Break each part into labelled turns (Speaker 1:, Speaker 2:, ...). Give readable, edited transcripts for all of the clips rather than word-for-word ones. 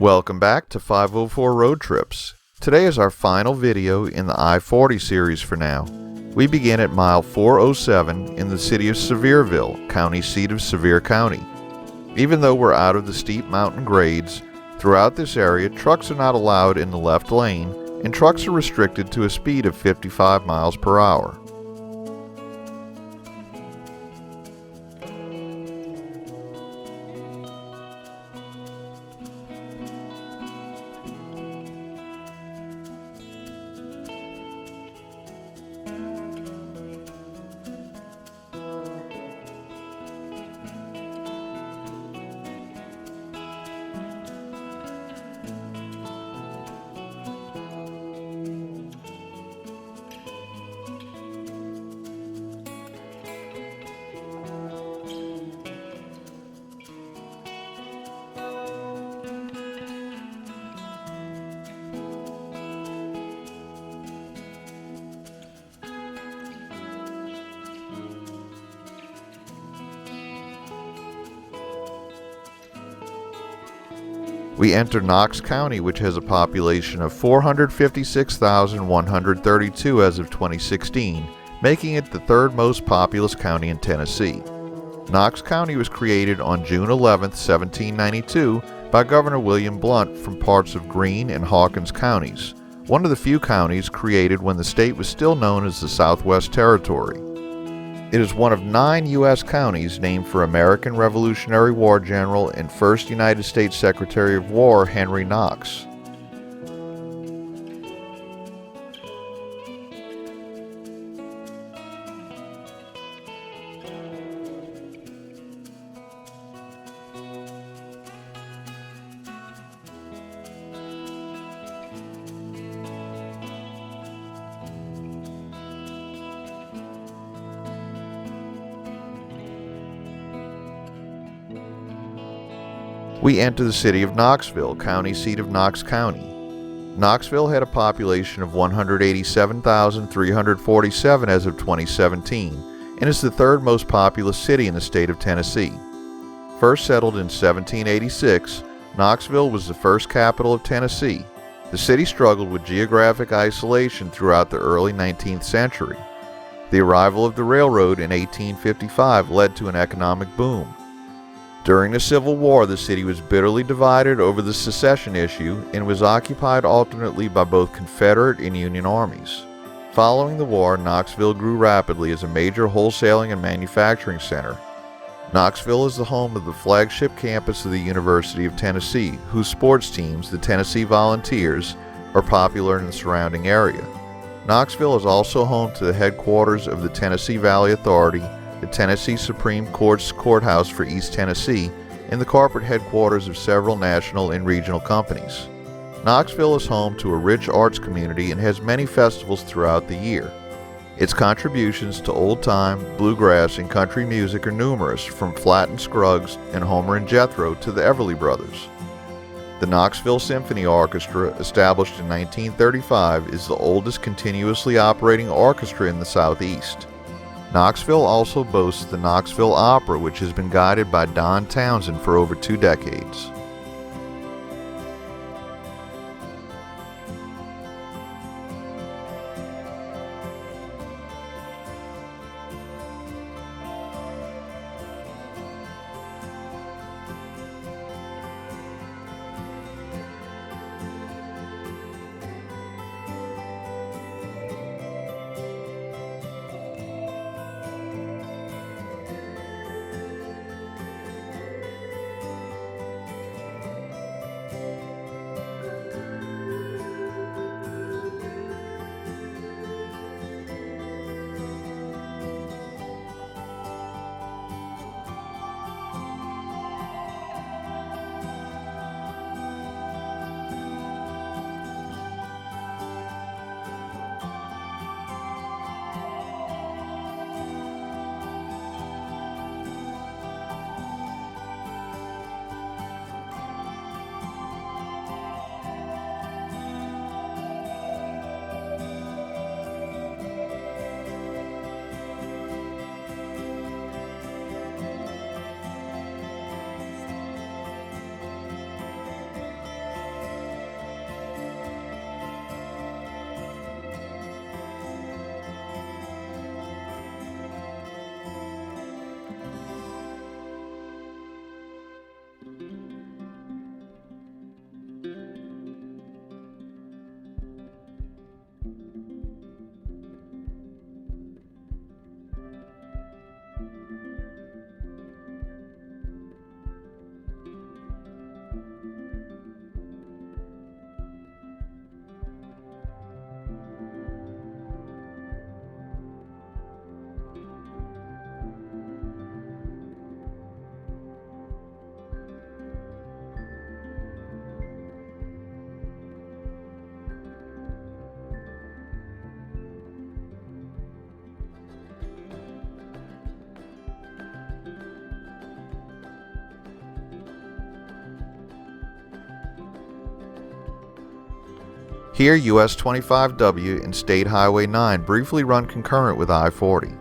Speaker 1: Welcome back to 504 Road Trips. Today is our final video in the I-40 series for now. We begin at mile 407 in the city of Sevierville, county seat of Sevier County. Even though we're out of the steep mountain grades, throughout this area trucks are not allowed in the left lane and trucks are restricted to a speed of 55 miles per hour. We enter Knox County, which has a population of 456,132 as of 2016, making it the third most populous county in Tennessee. Knox County was created on June 11, 1792 by Governor William Blount from parts of Greene and Hawkins counties, one of the few counties created when the state was still known as the Southwest Territory. It is one of 9 U.S. counties named for American Revolutionary War General and first United States Secretary of War Henry Knox. We enter the city of Knoxville, county seat of Knox County. Knoxville had a population of 187,347 as of 2017 and is the third most populous city in the state of Tennessee. First settled in 1786, Knoxville was the first capital of Tennessee. The city struggled with geographic isolation throughout the early 19th century. The arrival of the railroad in 1855 led to an economic boom. During the Civil War, the city was bitterly divided over the secession issue and was occupied alternately by both Confederate and Union armies. Following the war, Knoxville grew rapidly as a major wholesaling and manufacturing center. Knoxville is the home of the flagship campus of the University of Tennessee, whose sports teams, the Tennessee Volunteers, are popular in the surrounding area. Knoxville is also home to the headquarters of the Tennessee Valley Authority, the Tennessee Supreme Court's courthouse for East Tennessee, and the corporate headquarters of several national and regional companies. Knoxville is home to a rich arts community and has many festivals throughout the year. Its contributions to old-time, bluegrass, and country music are numerous, from Flatt and Scruggs and Homer and Jethro to the Everly Brothers. The Knoxville Symphony Orchestra, established in 1935, is the oldest continuously operating orchestra in the Southeast. Knoxville also boasts the Knoxville Opera, which has been guided by Don Townsend for over 2 decades. Here, US 25W and State Highway 9 briefly run concurrent with I-40.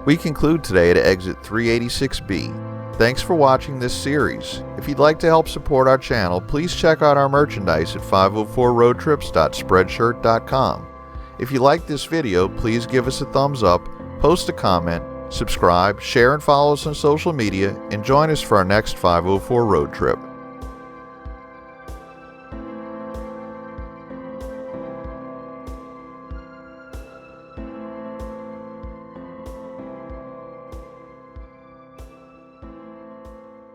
Speaker 1: We conclude today at exit 386B. Thanks for watching this series. If you'd like to help support our channel, please check out our merchandise at 504roadtrips.spreadshirt.com. If you like this video, please give us a thumbs up, post a comment, subscribe, share and follow us on social media, and join us for our next 504 road trip.